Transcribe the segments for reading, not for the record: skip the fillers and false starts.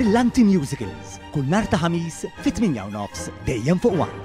Brillanti Musicals kull nhar ta' ħamis fit-8:30 dejjem fuq One.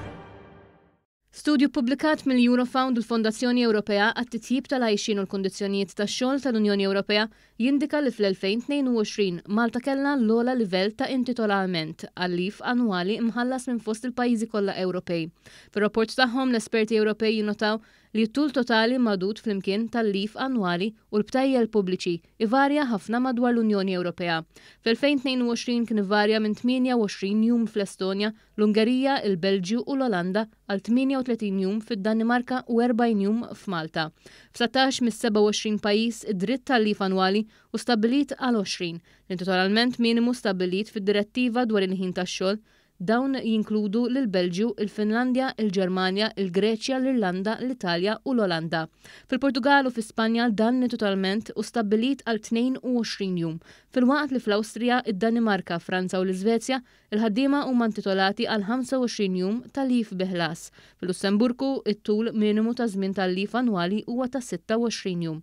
Studju ppubblikat mill-Eurofound u l-Fondazzjoni Ewropea għat-titjib tal-għajxin u l-kondizzjonijiet tax-xogħol tal-Unjoni Ewropea jindika li fl-2022 Malta kellha l-ogħla livell ta' intitolament għal-leave annwali imħallas minn fost il-pajjiżi kollha Ewropej. Fir-rapport tagħhom l-esperti Ewropej jinnotaw li t-tul totali madud flimkien tal-leave annwali u l-btajjel pubbliċi ivarja ħafna madwar l-Unjoni Ewropea. Fl-2022 kien ivarja minn 28 jum fl-Estonja, l-Ungerija, il-Belġju u l-Olanda għal 38 jum fid-Danimarka u 40 jum f'Malta. F'17 mis-27 pajjiż id-dritt tal-leave annwali u stabbilit għal 20, l-intitolament minimu stabbilit fid-direttiva dwar il-ħin tax-xogħol. Dawn jinkludu l-Belġju, il-Finlandja, il-Ġermanja, il-Greċja, l-Irlanda, l-Italja u l-Olanda. Fil-Portugal u fil-Spanja dan totalment u stabbilit għal 22 jum. Fil-waqt li fl-Awstrija, id-Danimarka, Franza u l-Iżvezja il-ħaddiema huma intitolati għal 25 jum ta' leave biħlas. Fil-Lussemburgu it-tul minimu ta' żmien tal-leave annwali huwa ta' 26 jum.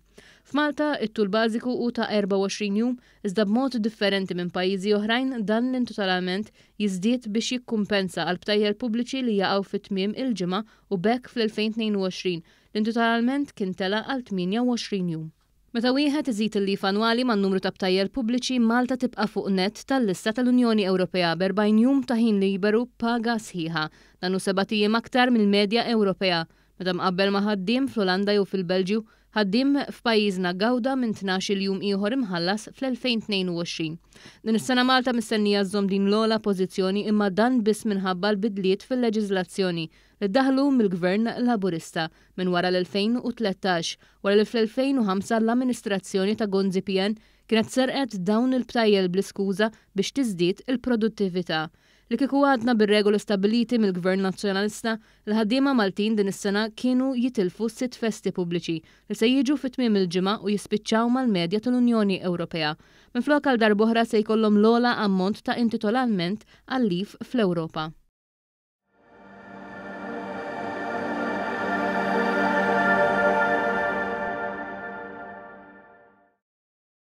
F'Malta it-tul bażiku u ta' 24 jum iżda b'mod differenti minn pajjiżi oħrajn dan l-intitolament jiżdied biex jikkumpensa għal btajjel pubbliċi li jaqgħu fit-tmiem il-ġimgħa u bekk fl-2022 l-intitolament kien tela għal 28 jum. Meta wieħed iżid il-leave annwali man-numru ta' btajjel pubbliċi, Malta tibqa' fuq net tal-lista tal-Unjoni Ewropea b'40 jum ta' ħin liberu paga sħiħa, dan hu 7 ijiem aktar mill-medja Ewropea. Meta mqabbel ma' ħaddiem fl-Olanda jew fil-Belġju, ħaddiem f'pajjiżna gawda minn 12 jum ieħor imħallas fl-2022. Din is-sena Malta mistennija żżomm din l-ogħla pożizzjoni imma dan biss minħabba l-bidliet fil-leġiżlazzjoni li ddaħlu mill-Gvern Laburista minn wara l-2013 wara li fl-2005 l-amministrazzjoni ta' Gonzi Pien kienet serqet dawn il-btajjel bl-iskuża biex tiżdied il-produttività. Li kieku għadna bir-regoli stabiliti mill-Gvern Nazzjonalista, l-ħaddiema Maltin din is-sena kienu jitilfu 6 festi pubbliċi li se jiġu fit-tmiem il-ġimgħa u jispiċċaw mal-medja tal-Unjoni Ewropea. Minflok għal darb'oħra se jkollhom l-ogħla ammont ta' intitolament għal leave fl-Ewropa.